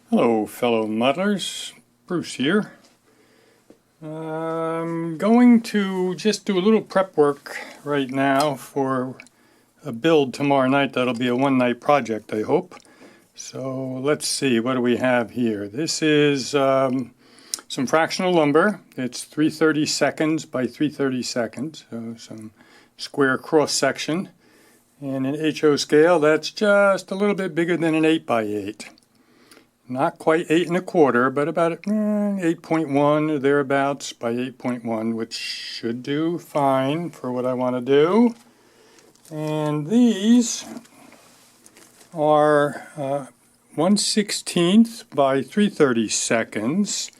Hello, fellow muddlers. Bruce here. I'm going to just do a little prep work right now for a build tomorrow night. That'll be a one-night project, I hope. So let's see, what do we have here? This is some fractional lumber. It's 3/32 by 3/32, so some square cross section. And in HO scale, that's just a little bit bigger than an 8x8. Not quite 8 1/4, but about 8.1 or thereabouts by 8.1, which should do fine for what I want to do. And these are 1/16 by 3/32.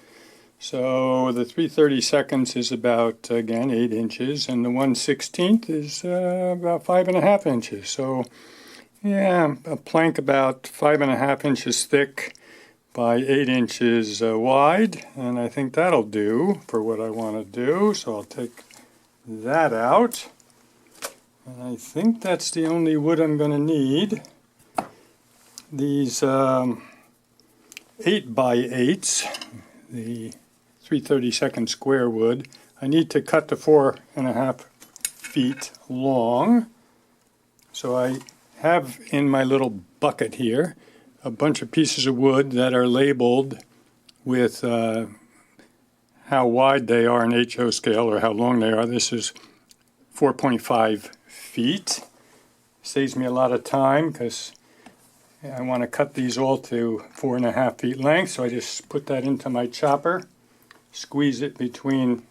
So the 3/32 is about, again, 8 inches, and the 1/16 is about 5.5 inches. So yeah, a plank about 5.5 inches thick by 8 inches wide, and I think that'll do for what I want to do. So I'll take that out, and I think that's the only wood I'm going to need. These 8x8s, the 3/32 square wood, I need to cut to 4.5 feet long. So I have in my little bucket here a bunch of pieces of wood that are labeled with how wide they are in HO scale or how long they are. This is 4.5 feet. Saves me a lot of time because I want to cut these all to 4.5 feet length. So I just put that into my chopper, squeeze it between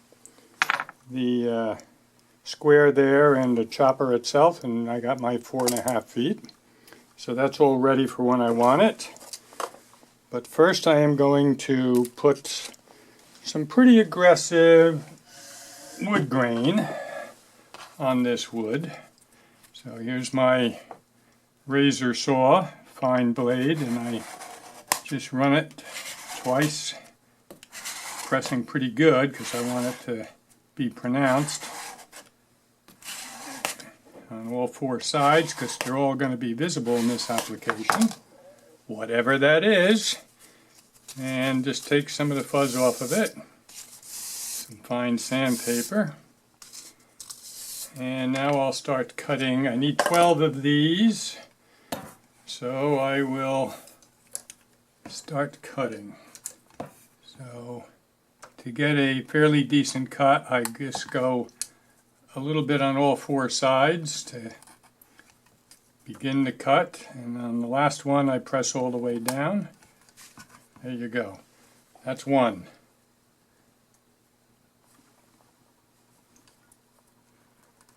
the square there and the chopper itself, and I got my 4.5 feet. So that's all ready for when I want it. But first I am going to put some pretty aggressive wood grain on this wood. So here's my razor saw, fine blade, and I just run it twice, pressing pretty good because I want it to be pronounced on all four sides because they're all going to be visible in this application, whatever that is. And just take some of the fuzz off of it, some fine sandpaper. And now I'll start cutting. I need 12 of these, so I will start cutting. So to get a fairly decent cut, I just go a little bit on all four sides to begin the cut, and on the last one I press all the way down. There you go. That's one.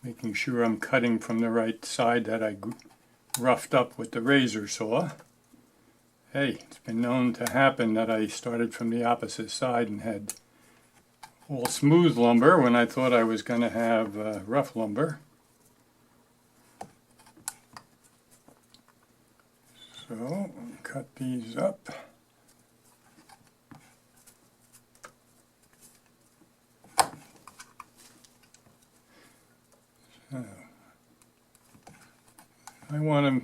Making sure I'm cutting from the right side that I roughed up with the razor saw. Hey, it's been known to happen that I started from the opposite side and had all smooth lumber when I thought I was going to have rough lumber. So, cut these up. So, I want to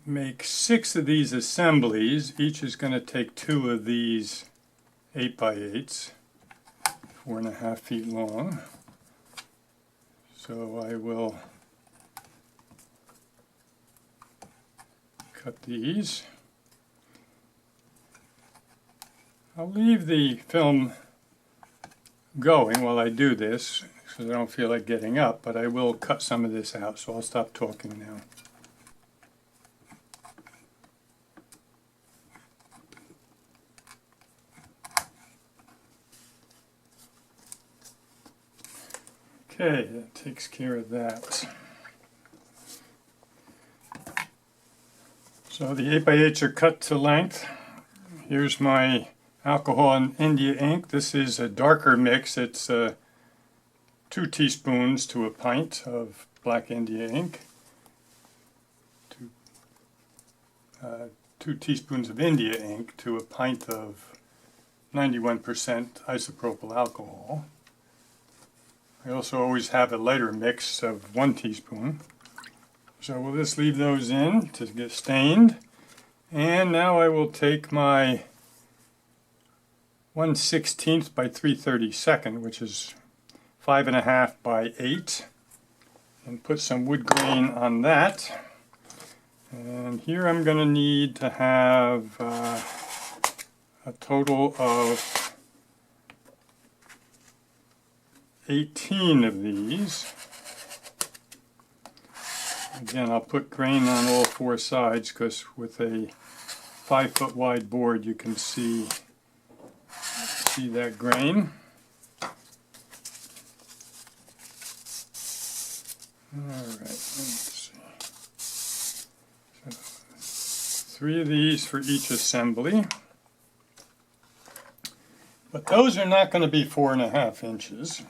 make 6 of these assemblies. Each is going to take 2 of these 8x8s. 4.5 feet long. So I will cut these. I'll leave the film going while I do this because I don't feel like getting up, but I will cut some of this out, so I'll stop talking now. Okay, that takes care of that. So the 8x8s are cut to length. Here's my alcohol and India ink. This is a darker mix. It's 2 teaspoons to a pint of black India ink. 2 teaspoons of India ink to a pint of 91% isopropyl alcohol. I also always have a lighter mix of 1 teaspoon. So we'll just leave those in to get stained. And now I will take my 1/16 by 3/32, which is 5.5 by 8, and put some wood grain on that. And here I'm going to need to have a total of 18 of these. Again, I'll put grain on all four sides because with a 5-foot wide board you can see that grain. Alright, let's see. So, 3 of these for each assembly. But those are not going to be 4.5 inches.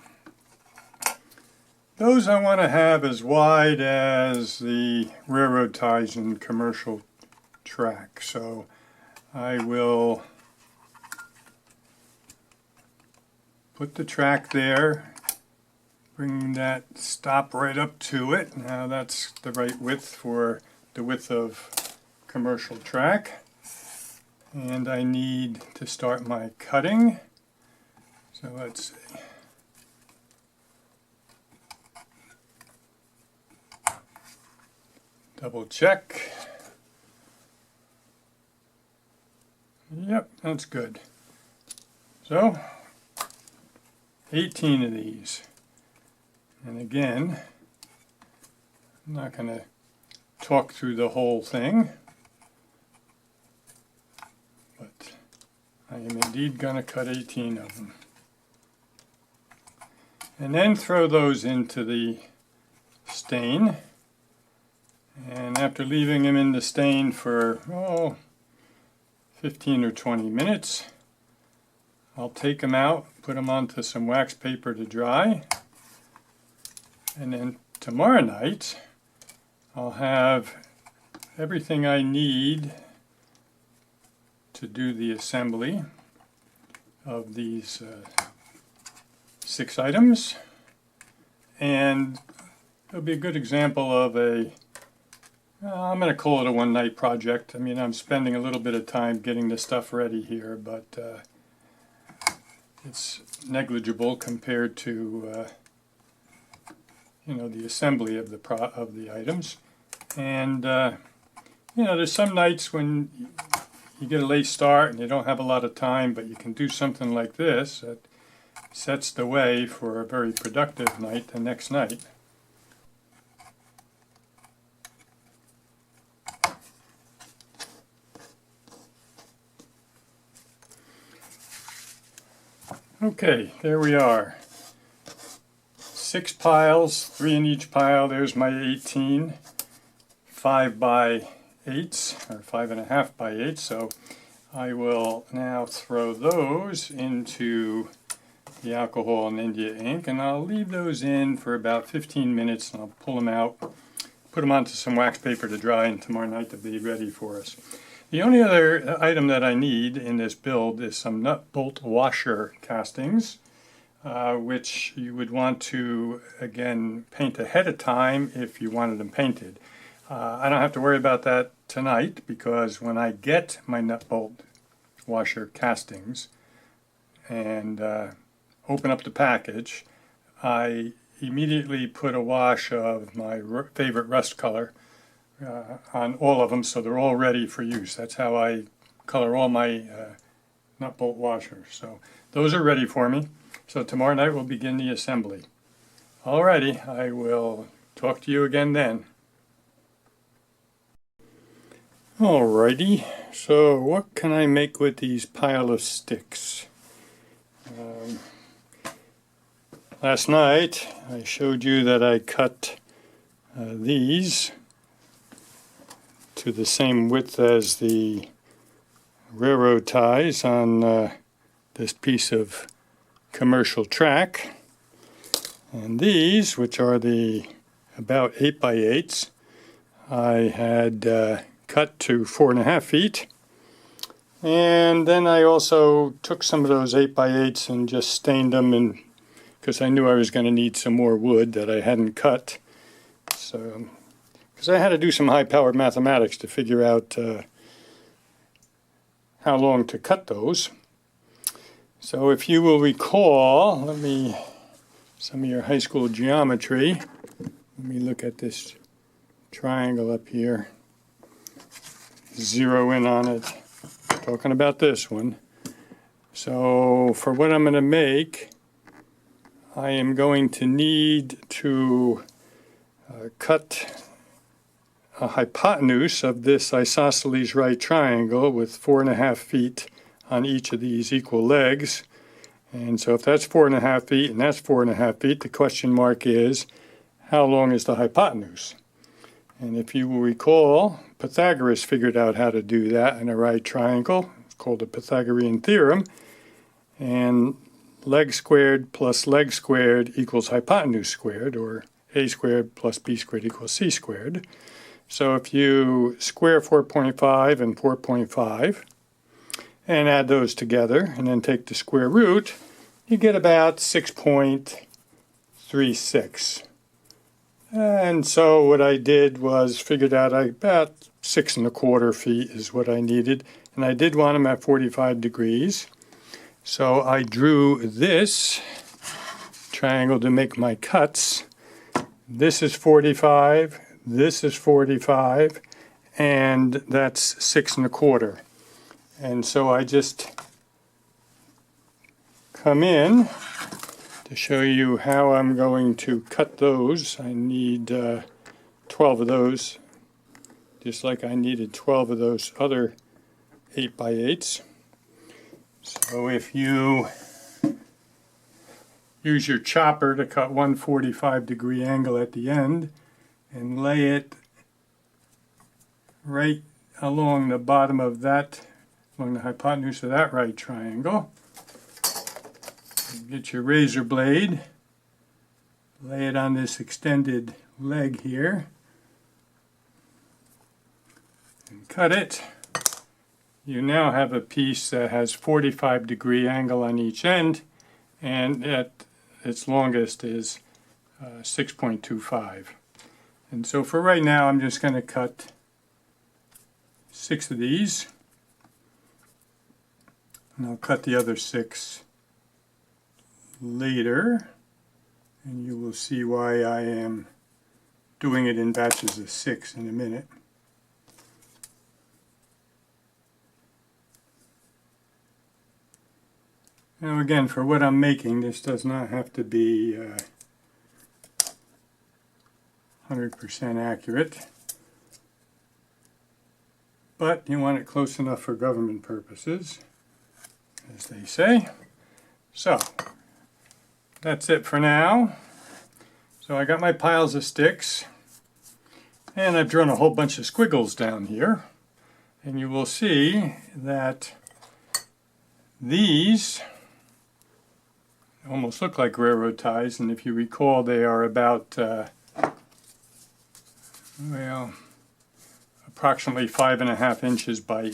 Those I want to have as wide as the railroad ties and commercial track. So I will put the track there, bring that stop right up to it. Now that's the right width for the width of commercial track. And I need to start my cutting. So let's see. Double check. Yep, that's good. So 18 of these. And again, I'm not going to talk through the whole thing, but I am indeed going to cut 18 of them. And then throw those into the stain. And after leaving them in the stain for 15 or 20 minutes, I'll take them out, put them onto some wax paper to dry, and then tomorrow night I'll have everything I need to do the assembly of these 6 items, and it'll be a good example of I'm going to call it a one-night project. I mean, I'm spending a little bit of time getting the stuff ready here, but it's negligible compared to the assembly of the items. And there's some nights when you get a late start and you don't have a lot of time, but you can do something like this that sets the way for a very productive night the next night. Okay, there we are. 6 piles, 3 in each pile. There's my 18, 5 by 8s, or 5.5 by 8. So I will now throw those into the alcohol and India ink, and I'll leave those in for about 15 minutes, and I'll pull them out, put them onto some wax paper to dry, and tomorrow night they'll be ready for us. The only other item that I need in this build is some nut bolt washer castings, which you would want to, again, paint ahead of time if you wanted them painted. I don't have to worry about that tonight, because when I get my nut bolt washer castings and open up the package, I immediately put a wash of my favorite rust color on all of them, so they're all ready for use. That's how I color all my nut bolt washers. So those are ready for me. So tomorrow night we'll begin the assembly. Alrighty, I will talk to you again then. Alrighty, so what can I make with these pile of sticks? Last night I showed you that I cut these to the same width as the railroad ties on this piece of commercial track. And these, which are the about 8 by 8s, I had cut to 4.5 feet. And then I also took some of those 8 by 8s and just stained them, and because I knew I was going to need some more wood that I hadn't cut. So, because I had to do some high-powered mathematics to figure out how long to cut those. So if you will recall, some of your high school geometry, let me look at this triangle up here, zero in on it, talking about this one. So for what I'm going to make, I am going to need to cut a hypotenuse of this isosceles right triangle with 4.5 feet on each of these equal legs. And so if that's 4.5 feet and that's 4.5 feet, the question mark is, how long is the hypotenuse? And if you will recall, Pythagoras figured out how to do that in a right triangle. It's called the Pythagorean theorem. And leg squared plus leg squared equals hypotenuse squared, or a squared plus b squared equals c squared. So if you square 4.5 and 4.5 and add those together and then take the square root, you get about 6.36. And so what I did was figured out about 6.25 feet is what I needed. And I did want them at 45 degrees. So I drew this triangle to make my cuts. This is 45, this is 45, and that's 6.25. And so I just come in to show you how I'm going to cut those. I need 12 of those, just like I needed 12 of those other 8x8s. So if you use your chopper to cut one 45-degree angle at the end and lay it right along the bottom of that, along the hypotenuse of that right triangle. Get your razor blade, lay it on this extended leg here, and cut it. You now have a piece that has 45-degree angle on each end, and at its longest is 6.25. And so for right now, I'm just going to cut 6 of these, and I'll cut the other 6 later, and you will see why I am doing it in batches of 6 in a minute. Now again, for what I'm making, this does not have to be 100% accurate, but you want it close enough for government purposes, as they say. So that's it for now. So I got my piles of sticks, and I've drawn a whole bunch of squiggles down here, and you will see that these almost look like railroad ties, and if you recall, they are about approximately 5.5 inches by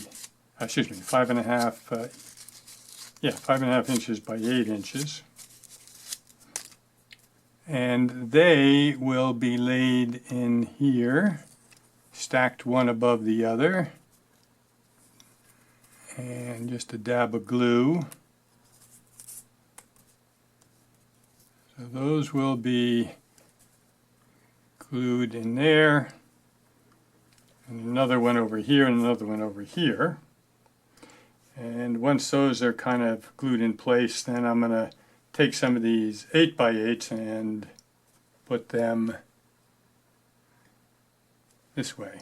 5.5 inches by 8 inches. And they will be laid in here, stacked one above the other, and just a dab of glue. So those will be glued in there, and another one over here, and another one over here. And once those are kind of glued in place, then I'm going to take some of these 8x8s and put them this way.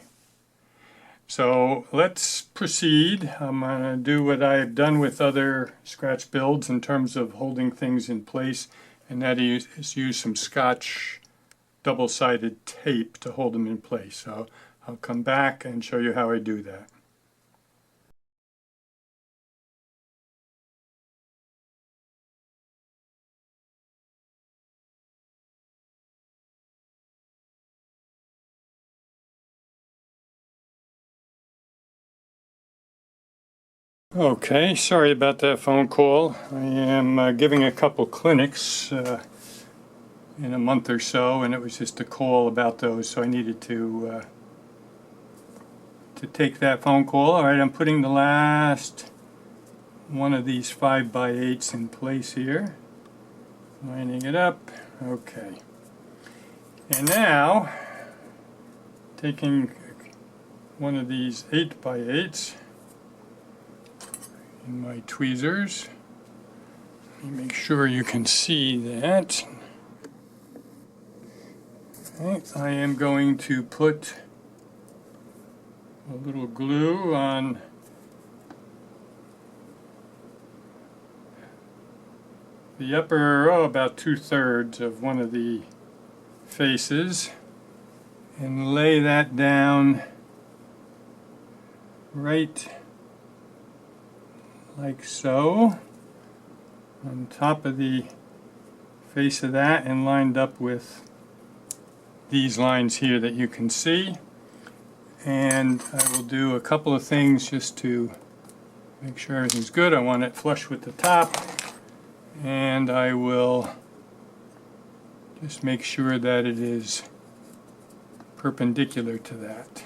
So let's proceed. I'm going to do what I've done with other scratch builds in terms of holding things in place, and that is use some Scotch double-sided tape to hold them in place. So I'll come back and show you how I do that. Okay, sorry about that phone call. I am giving a couple clinics in a month or so, and it was just a call about those, so I needed to take that phone call. All right, I'm putting the last one of these 5x8s in place here. Lining it up. Okay. And now, taking one of these 8x8s in my tweezers. Let me make sure you can see that. Okay, I am going to put a little glue on the upper, about 2/3 of one of the faces, and lay that down right like so on top of the face of that, and lined up with these lines here that you can see. And I will do a couple of things just to make sure everything's good. I want it flush with the top, and I will just make sure that it is perpendicular to that.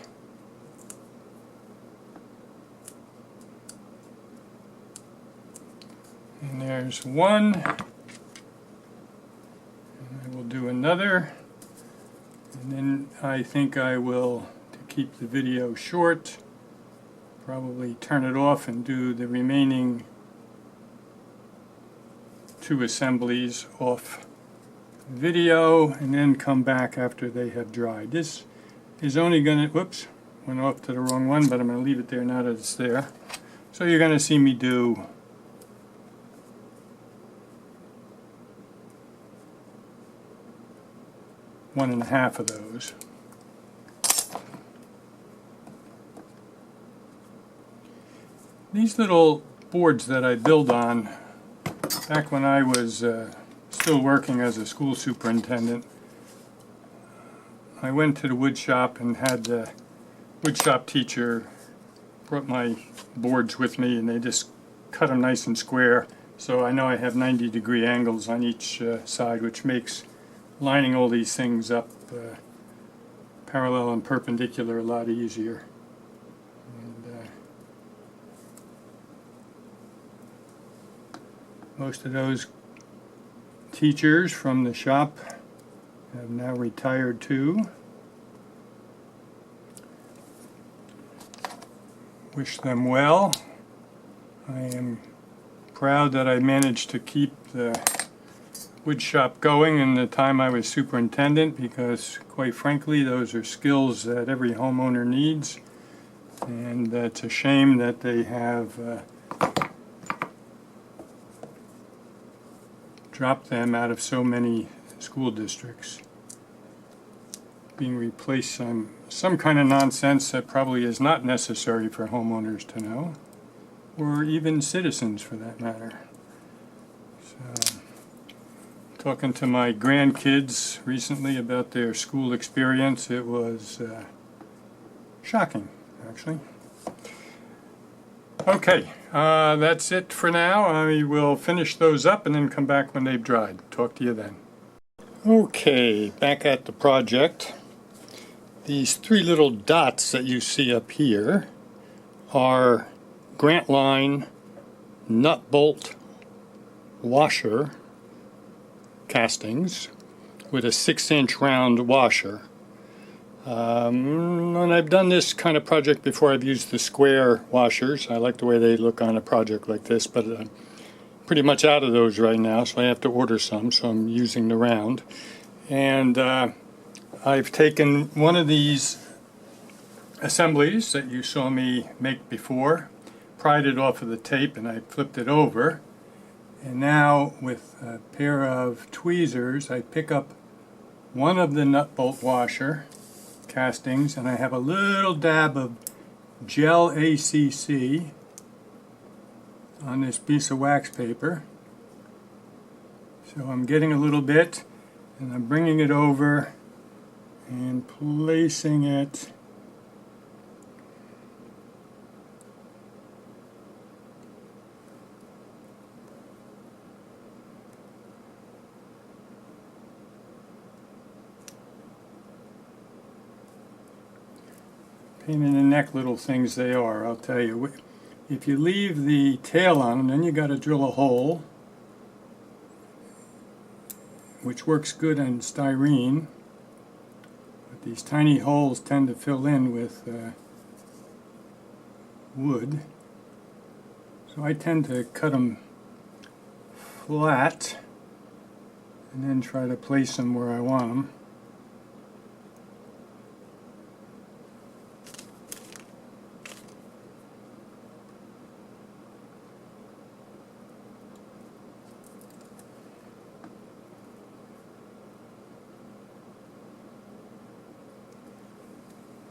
And there's one, and I will do another, and then I think I will, to keep the video short, probably turn it off and do the remaining 2 assemblies off video, and then come back after they have dried. This is only going to, whoops, went off to the wrong one, but I'm going to leave it there now that it's there. So you're going to see me do one and a half of those. These little boards that I build on, back when I was still working as a school superintendent, I went to the wood shop and had the wood shop teacher brought my boards with me, and they just cut them nice and square. So I know I have 90-degree angles on each side, which makes lining all these things up parallel and perpendicular a lot easier. And most of those teachers from the shop have now retired too. Wish them well. I am proud that I managed to keep the wood shop going in the time I was superintendent, because quite frankly those are skills that every homeowner needs, and it's a shame that they have dropped them out of so many school districts, being replaced on some kind of nonsense that probably is not necessary for homeowners to know, or even citizens for that matter. So, talking to my grandkids recently about their school experience, it was shocking, actually. Okay, that's it for now. I will finish those up and then come back when they've dried. Talk to you then. Okay, back at the project. These 3 little dots that you see up here are Grant Line nut bolt washer castings with a 6-inch round washer. And I've done this kind of project before. I've used the square washers. I like the way they look on a project like this, but I'm pretty much out of those right now, so I have to order some, so I'm using the round. And I've taken one of these assemblies that you saw me make before, pried it off of the tape, and I flipped it over. And now with a pair of tweezers, I pick up one of the nut bolt washer castings, and I have a little dab of gel ACC on this piece of wax paper. So I'm getting a little bit, and I'm bringing it over and placing it pain in the neck little things they are, I'll tell you. if you leave the tail on, then you got to drill a hole, which works good on styrene. But these tiny holes tend to fill in with wood. So I tend to cut them flat and then try to place them where I want them.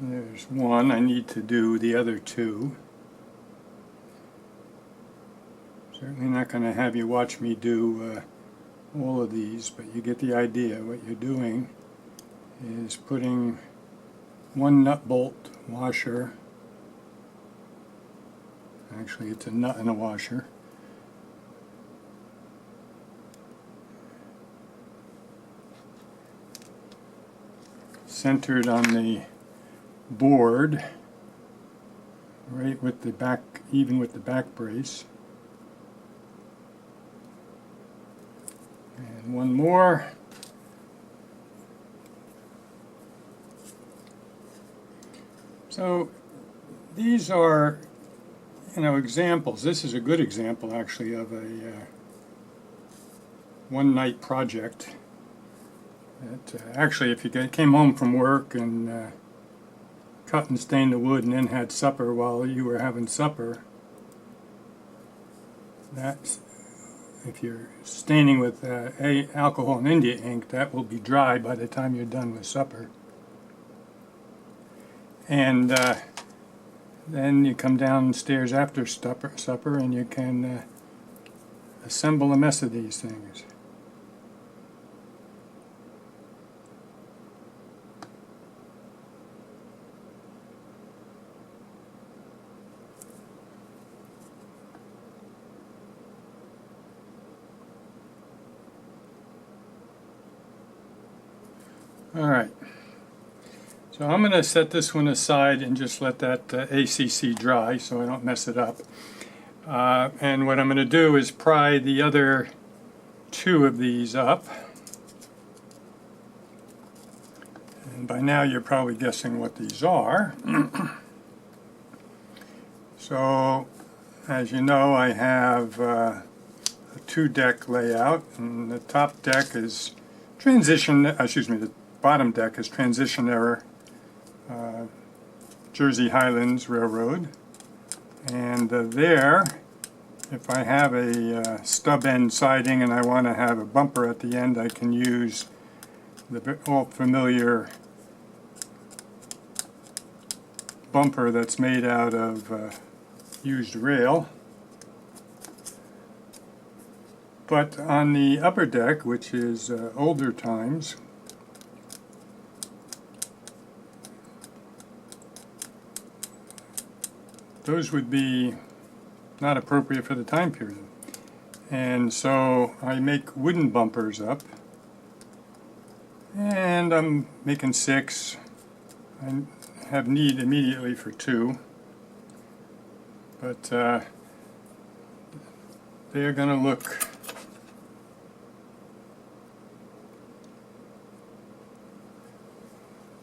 There's one. I need to do the other two. Certainly not going to have you watch me do all of these, but you get the idea. What you're doing is putting one nut bolt washer, actually it's a nut and a washer, centered on the board, right with the back, even with the back brace. And one more. So these are, examples. This is a good example actually of a one night project. That actually, if you came home from work and cut and stained the wood and then had supper while you were having supper, that's, if you're staining with alcohol and India ink, that will be dry by the time you're done with supper. And then you come downstairs after supper and you can assemble a mess of these things. Alright, so I'm going to set this one aside and just let that ACC dry so I don't mess it up. And what I'm going to do is pry the other two of these up. And by now you're probably guessing what these are. So, as you know, I have a two-deck layout, and the top deck is the bottom deck is transition error Jersey Highlands Railroad, and there, if I have a stub end siding and I want to have a bumper at the end, I can use the all familiar bumper that's made out of used rail. But on the upper deck, which is older times, those would be not appropriate for the time period. And so I make wooden bumpers up, and I'm making 6. I have need immediately for 2, but they're going to look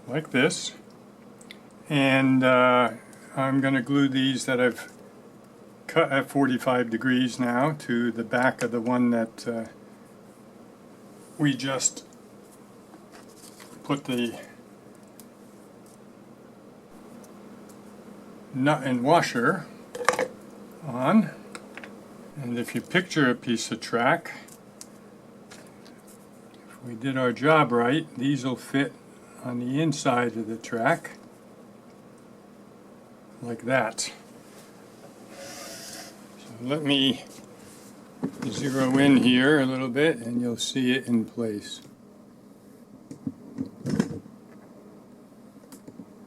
like this, and I'm going to glue these that I've cut at 45 degrees now to the back of the one that we just put the nut and washer on. And if you picture a piece of track, if we did our job right, these will fit on the inside of the track like that. So let me zero in here a little bit and you'll see it in place.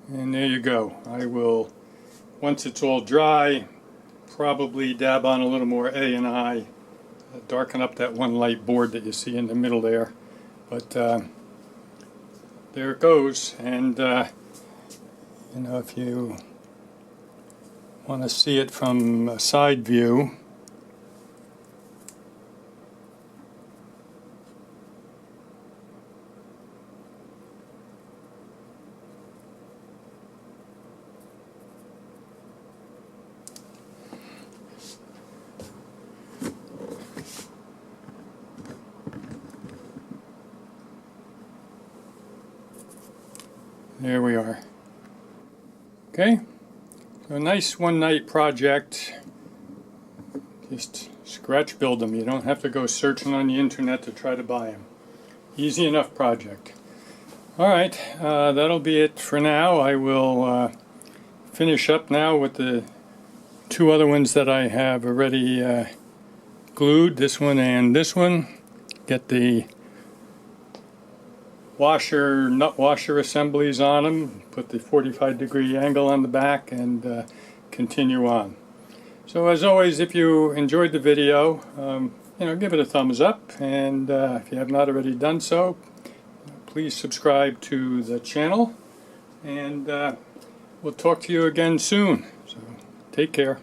And there you go. I will, once it's all dry, probably dab on a little more A&I, darken up that one light board that you see in the middle there. But there it goes. And if you want to see it from a side view. There we are. Okay, so a nice one-night project. Just scratch build them. You don't have to go searching on the internet to try to buy them. Easy enough project. Alright, that'll be it for now. I will finish up now with the two other ones that I have already glued, this one and this one. Get the nut washer assemblies on them, put the 45-degree angle on the back, and continue on. So as always, if you enjoyed the video, give it a thumbs up, and if you have not already done so, please subscribe to the channel, and we'll talk to you again soon. So take care.